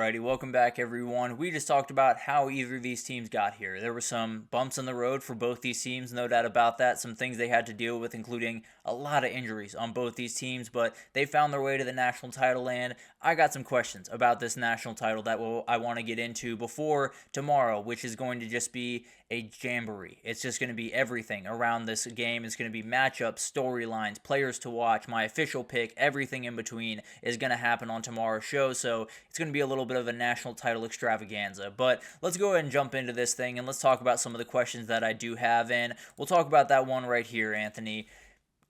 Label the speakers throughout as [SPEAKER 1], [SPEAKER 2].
[SPEAKER 1] Alrighty, welcome back everyone. We just talked about how either of these teams got here. There were some bumps in the road for both these teams, no doubt about that. Some things they had to deal with, including a lot of injuries on both these teams, but they found their way to the national title, and I got some questions about this national title that I want to get into before tomorrow, which is going to just be a jamboree. It's just going to be everything around this game. It's going to be matchups, storylines, players to watch, my official pick, everything in between is going to happen on tomorrow's show, so it's going to be a little bit of a national title extravaganza. But let's go ahead and jump into this thing, and let's talk about some of the questions that I do have, and we'll talk about that one right here, Anthony.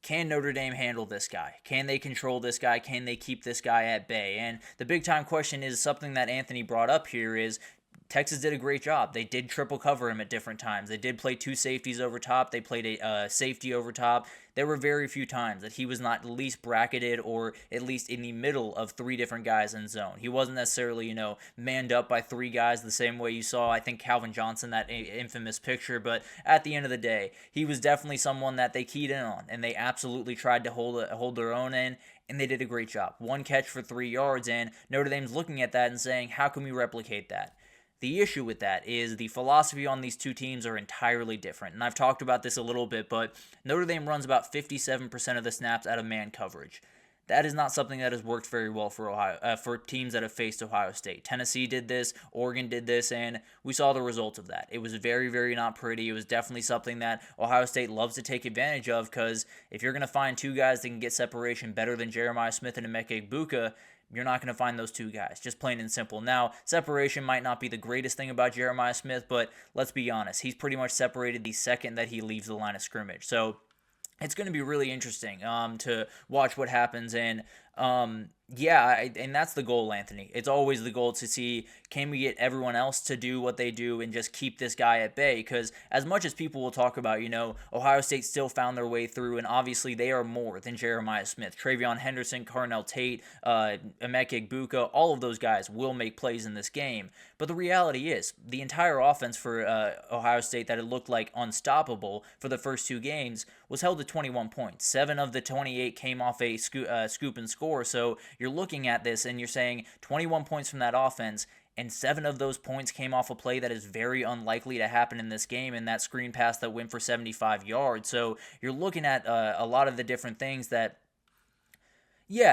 [SPEAKER 1] Can Notre Dame handle this guy? Can they control this guy? Can they keep this guy at bay? And the big time question is something that Anthony brought up here is Texas did a great job. They did triple cover him at different times. They did play two safeties over top. They played a safety over top. There were very few times that he was not at least bracketed or at least in the middle of three different guys in zone. He wasn't necessarily, manned up by three guys the same way you saw, I think, Calvin Johnson, that infamous picture. But at the end of the day, he was definitely someone that they keyed in on, and they absolutely tried to hold their own in. And they did a great job. One catch for 3 yards, and Notre Dame's looking at that and saying, how can we replicate that? The issue with that is the philosophy on these two teams are entirely different. And I've talked about this a little bit, but Notre Dame runs about 57% of the snaps out of man coverage. That is not something that has worked very well for teams that have faced Ohio State. Tennessee did this, Oregon did this, and we saw the result of that. It was very, very not pretty. It was definitely something that Ohio State loves to take advantage of, because if you're going to find two guys that can get separation better than Jeremiah Smith and Emeka Egbuka, you're not going to find those two guys, just plain and simple. Now, separation might not be the greatest thing about Jeremiah Smith, but let's be honest. He's pretty much separated the second that he leaves the line of scrimmage. So it's going to be really interesting to watch what happens. And and that's the goal, Anthony. It's always the goal to see, can we get everyone else to do what they do and just keep this guy at bay? Because as much as people will talk about, Ohio State still found their way through, and obviously they are more than Jeremiah Smith. Travion Henderson, Carnell Tate, Emeka Egbuka, all of those guys will make plays in this game. But the reality is, the entire offense for Ohio State that it looked like unstoppable for the first two games was held to 21 points. 7 of the 28 came off a scoop and score, so you're looking at this and you're saying 21 points from that offense, and 7 of those points came off a play that is very unlikely to happen in this game, and that screen pass that went for 75 yards. So you're looking at a lot of the different things that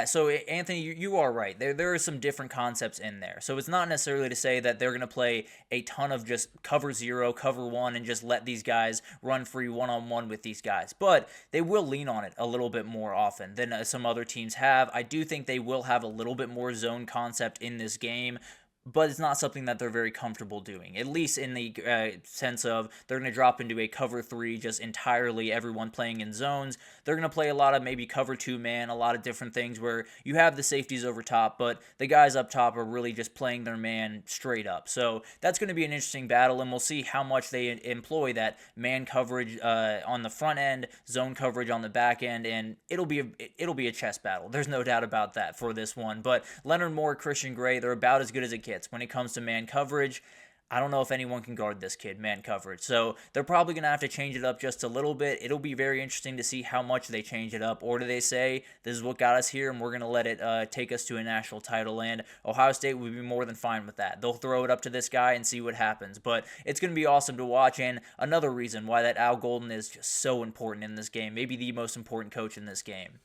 [SPEAKER 1] so Anthony, you are right. There are some different concepts in there. So it's not necessarily to say that they're going to play a ton of just cover 0, cover 1, and just let these guys run free one-on-one with these guys. But they will lean on it a little bit more often than some other teams have. I do think they will have a little bit more zone concept in this game, but it's not something that they're very comfortable doing, at least in the sense of they're going to drop into a cover 3, just entirely everyone playing in zones. They're going to play a lot of maybe cover 2 man, a lot of different things where you have the safeties over top, but the guys up top are really just playing their man straight up. So that's going to be an interesting battle, and we'll see how much they employ that man coverage on the front end, zone coverage on the back end, and it'll be a chess battle. There's no doubt about that for this one. But Leonard Moore, Christian Gray, they're about as good as it gets when it comes to man coverage. I don't know if anyone can guard this kid, man coverage. So they're probably going to have to change it up just a little bit. It'll be very interesting to see how much they change it up. Or do they say, this is what got us here and we're going to let it take us to a national title? And Ohio State would be more than fine with that. They'll throw it up to this guy and see what happens. But it's going to be awesome to watch. And another reason why that Al Golden is just so important in this game. Maybe the most important coach in this game.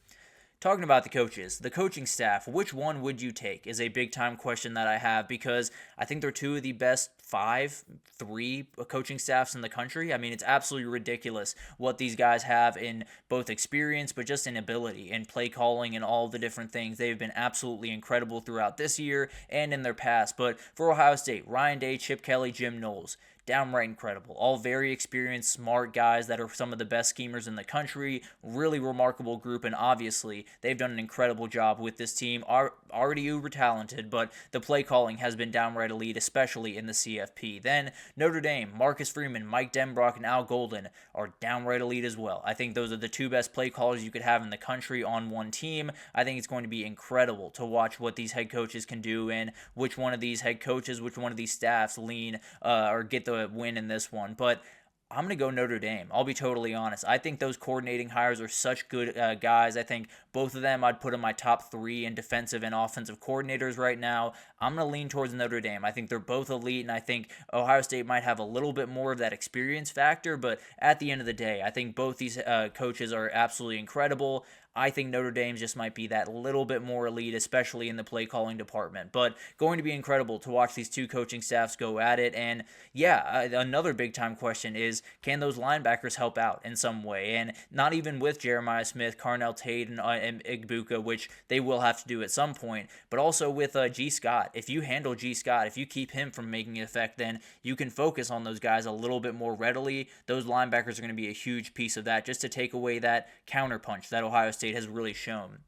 [SPEAKER 1] Talking about the coaches, the coaching staff, which one would you take is a big-time question that I have, because I think they're two of the best 3 coaching staffs in the country. I mean, it's absolutely ridiculous what these guys have in both experience, but just in ability and play calling and all the different things. They've been absolutely incredible throughout this year and in their past. But for Ohio State, Ryan Day, Chip Kelly, Jim Knowles, downright incredible. All very experienced, smart guys that are some of the best schemers in the country. Really remarkable group, and obviously they've done an incredible job with this team. Are already uber talented, but the play calling has been downright elite, especially in the CFP. Then Notre Dame, Marcus Freeman, Mike Denbrock, and Al Golden are downright elite as well. I think those are the 2 best play callers you could have in the country on one team. I think it's going to be incredible to watch what these head coaches can do and which one of these head coaches, which one of these staffs lean or get the win in this one. But I'm going to go Notre Dame. I'll be totally honest. I think those coordinating hires are such good guys. I think both of them I'd put in my top 3 in defensive and offensive coordinators right now. I'm going to lean towards Notre Dame. I think they're both elite, and I think Ohio State might have a little bit more of that experience factor, but at the end of the day, I think both these coaches are absolutely incredible. I think Notre Dame just might be that little bit more elite, especially in the play calling department. But going to be incredible to watch these two coaching staffs go at it. And yeah, another big time question is, can those linebackers help out in some way? And not even with Jeremiah Smith, Carnell Tate, and Igbuka, which they will have to do at some point, but also with G. Scott. If you handle G. Scott, if you keep him from making an effect, then you can focus on those guys a little bit more readily. Those linebackers are going to be a huge piece of that, just to take away that counterpunch that Ohio State has really shown.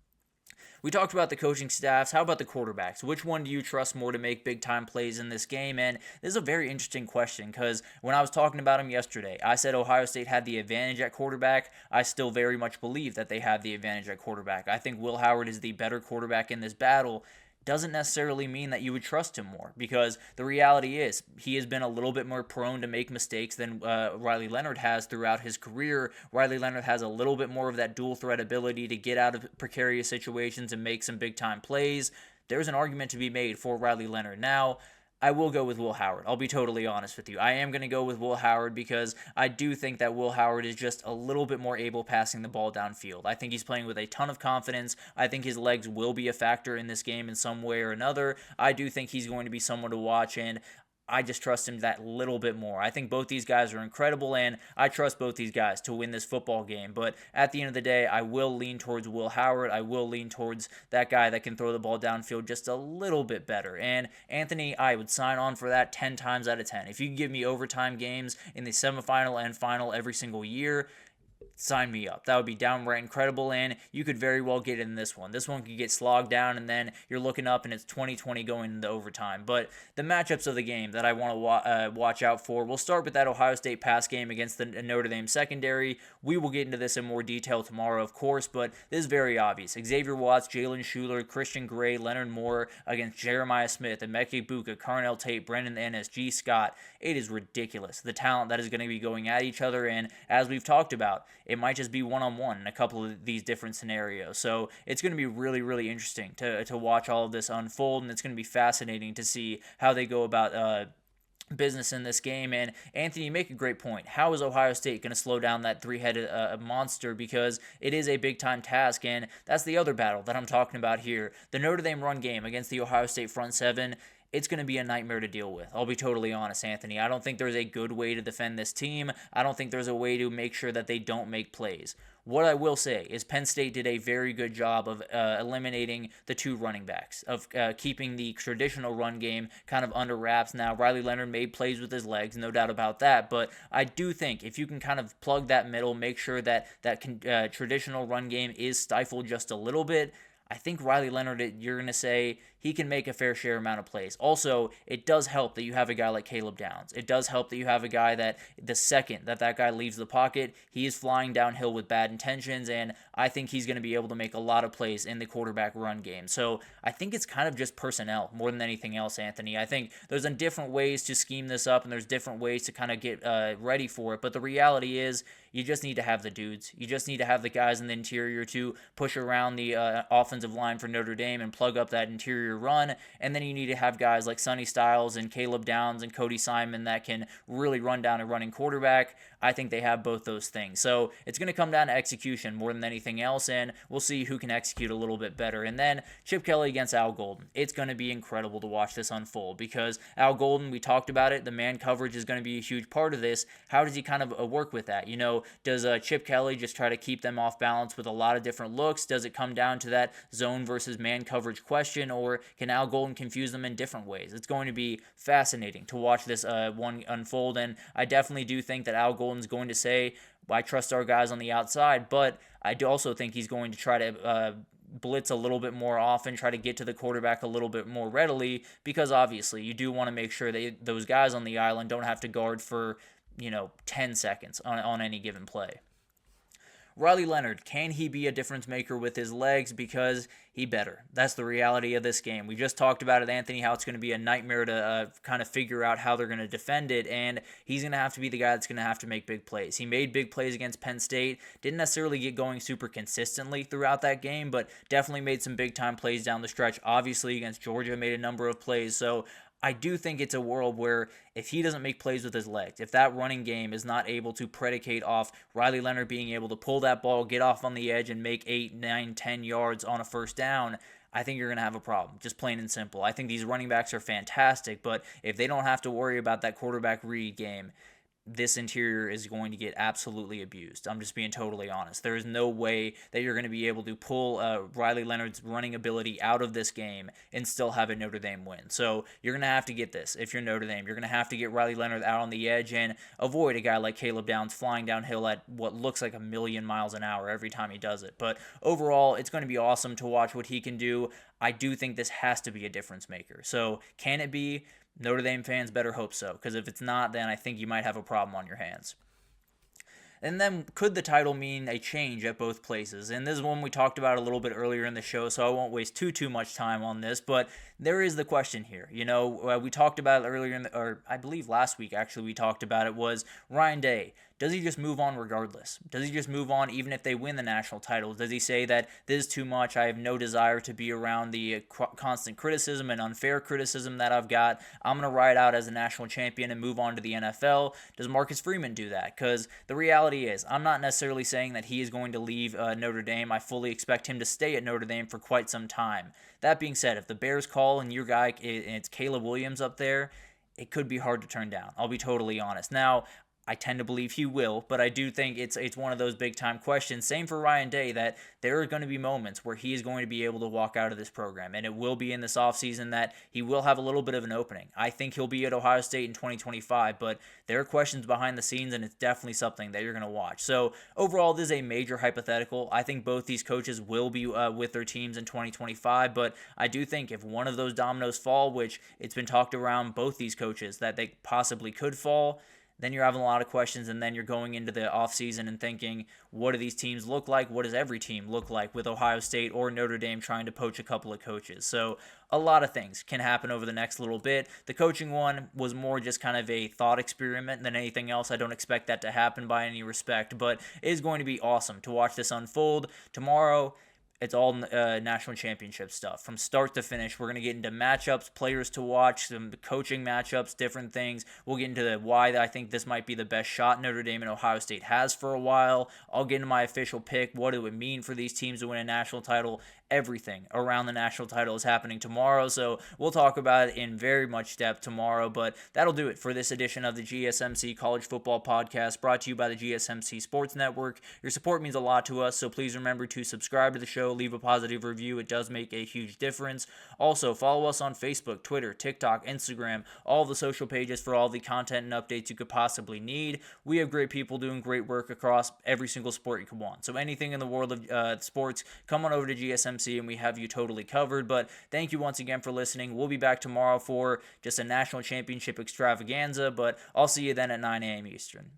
[SPEAKER 1] We talked about the coaching staffs. How about the quarterbacks? Which one do you trust more to make big time plays in this game? And this is a very interesting question, because when I was talking about them yesterday, I said Ohio State had the advantage at quarterback. I still very much believe that they have the advantage at quarterback. I think Will Howard is the better quarterback in this battle. Doesn't necessarily mean that you would trust him more, because the reality is he has been a little bit more prone to make mistakes than Riley Leonard has throughout his career. Riley Leonard has a little bit more of that dual threat ability to get out of precarious situations and make some big time plays. There's an argument to be made for Riley Leonard. Now, I will go with Will Howard. I'll be totally honest with you. I am going to go with Will Howard because I do think that Will Howard is just a little bit more able passing the ball downfield. I think he's playing with a ton of confidence. I think his legs will be a factor in this game in some way or another. I do think he's going to be someone to watch, and I just trust him that little bit more. I think both these guys are incredible, and I trust both these guys to win this football game. But at the end of the day, I will lean towards Will Howard. I will lean towards that guy that can throw the ball downfield just a little bit better. And Anthony, I would sign on for that 10 times out of 10. If you can give me overtime games in the semifinal and final every single year, sign me up. That would be downright incredible, and you could very well get in this one. This one could get slogged down, and then you're looking up, and it's 20-20 going into overtime. But the matchups of the game that I want to watch out for, we'll start with that Ohio State pass game against the Notre Dame secondary. We will get into this in more detail tomorrow, of course, but this is very obvious. Xavier Watts, Jalen Shuler, Christian Gray, Leonard Moore against Jeremiah Smith, Emeka Egbuka, Carnell Tate, Brendan Ennis, G. Scott. It is ridiculous, the talent that is going to be going at each other, and as we've talked about, it might just be one-on-one in a couple of these different scenarios. So it's going to be really, really interesting to watch all of this unfold, and it's going to be fascinating to see how they go about business in this game. And Anthony, you make a great point. How is Ohio State going to slow down that three-headed monster? Because it is a big-time task, and that's the other battle that I'm talking about here. The Notre Dame run game against the Ohio State front seven, it's going to be a nightmare to deal with. I'll be totally honest, Anthony. I don't think there's a good way to defend this team. I don't think there's a way to make sure that they don't make plays. What I will say is Penn State did a very good job of eliminating the two running backs, of keeping the traditional run game kind of under wraps. Now, Riley Leonard made plays with his legs, no doubt about that, but I do think if you can kind of plug that middle, make sure that traditional run game is stifled just a little bit, I think Riley Leonard, you're going to say he can make a fair share amount of plays. Also, it does help that you have a guy like Caleb Downs. It does help that you have a guy that the second that guy leaves the pocket, he is flying downhill with bad intentions, and I think he's going to be able to make a lot of plays in the quarterback run game. So I think it's kind of just personnel more than anything else, Anthony. I think there's different ways to scheme this up, and there's different ways to kind of get ready for it, but the reality is you just need to have the dudes. You just need to have the guys in the interior to push around the offensive line for Notre Dame and plug up that interior run, and then you need to have guys like Sonny Styles and Caleb Downs and Cody Simon that can really run down a running quarterback. I think they have both those things. So it's going to come down to execution more than anything else, and we'll see who can execute a little bit better. And then Chip Kelly against Al Golden. It's going to be incredible to watch this unfold, because Al Golden, we talked about it, the man coverage is going to be a huge part of this. How does he kind of work with that? Does Chip Kelly just try to keep them off balance with a lot of different looks? Does it come down to that zone versus man coverage question, or can Al Golden confuse them in different ways? It's going to be fascinating to watch this one unfold, and I definitely do think that Al Golden's going to say, I trust our guys on the outside, but I do also think he's going to try to blitz a little bit more often, try to get to the quarterback a little bit more readily, because obviously you do want to make sure that those guys on the island don't have to guard for 10 seconds on any given play. Riley Leonard, can he be a difference maker with his legs? Because he better. That's the reality of this game. We just talked about it, Anthony, how it's going to be a nightmare to kind of figure out how they're going to defend it, and he's going to have to be the guy that's going to have to make big plays. He made big plays against Penn State, didn't necessarily get going super consistently throughout that game, but definitely made some big-time plays down the stretch. Obviously, against Georgia, made a number of plays, so I do think it's a world where if he doesn't make plays with his legs, if that running game is not able to predicate off Riley Leonard being able to pull that ball, get off on the edge, and make 8, 9, 10 yards on a first down, I think you're going to have a problem, just plain and simple. I think these running backs are fantastic, but if they don't have to worry about that quarterback read game, this interior is going to get absolutely abused. I'm just being totally honest. There is no way that you're going to be able to pull Riley Leonard's running ability out of this game and still have a Notre Dame win. So you're going to have to get this. If you're Notre Dame, you're going to have to get Riley Leonard out on the edge and avoid a guy like Caleb Downs flying downhill at what looks like 1,000,000 miles an hour every time he does it. But overall, it's going to be awesome to watch what he can do. I do think this has to be a difference maker. So can it be? Notre Dame fans better hope so, because if it's not, then I think you might have a problem on your hands. And then could the title mean a change at both places? And this is one we talked about a little bit earlier in the show, so I won't waste too much time on this, but there is the question here. You know, we talked about it earlier, or I believe last week actually we talked about it, was Ryan Day. Does he just move on regardless? Does he just move on even if they win the national titles? Does he say that this is too much, I have no desire to be around the constant criticism and unfair criticism that I've got, I'm going to ride out as a national champion and move on to the NFL? Does Marcus Freeman do that? Because the reality is, I'm not necessarily saying that he is going to leave Notre Dame. I fully expect him to stay at Notre Dame for quite some time. That being said, if the Bears call and your guy, and it's Caleb Williams up there, it could be hard to turn down. I'll be totally honest. Now, I tend to believe he will, but I do think it's one of those big-time questions. Same for Ryan Day, that there are going to be moments where he is going to be able to walk out of this program, and it will be in this offseason that he will have a little bit of an opening. I think he'll be at Ohio State in 2025, but there are questions behind the scenes, and it's definitely something that you're going to watch. So overall, this is a major hypothetical. I think both these coaches will be with their teams in 2025, but I do think if one of those dominoes fall, which it's been talked around both these coaches that they possibly could fall, then you're having a lot of questions, and then you're going into the offseason and thinking, what do these teams look like? What does every team look like with Ohio State or Notre Dame trying to poach a couple of coaches? So a lot of things can happen over the next little bit. The coaching one was more just kind of a thought experiment than anything else. I don't expect that to happen by any respect, but it is going to be awesome to watch this unfold. Tomorrow, it's all national championship stuff. From start to finish, we're going to get into matchups, players to watch, some coaching matchups, different things. We'll get into why I think this might be the best shot Notre Dame and Ohio State has for a while. I'll get into my official pick, what it would mean for these teams to win a national title. Everything around the national title is happening tomorrow, so we'll talk about it in very much depth tomorrow, but that'll do it for this edition of the GSMC College Football Podcast, brought to you by the GSMC Sports Network. Your support means a lot to us, so please remember to subscribe to the show, leave a positive review. It does make a huge difference. Also, follow us on Facebook, Twitter, TikTok, Instagram, all the social pages for all the content and updates you could possibly need. We have great people doing great work across every single sport you could want, so anything in the world of sports, come on over to GSMC and we have you totally covered. But thank you once again for listening. We'll be back tomorrow for just a national championship extravaganza, but I'll see you then at 9 a.m. Eastern.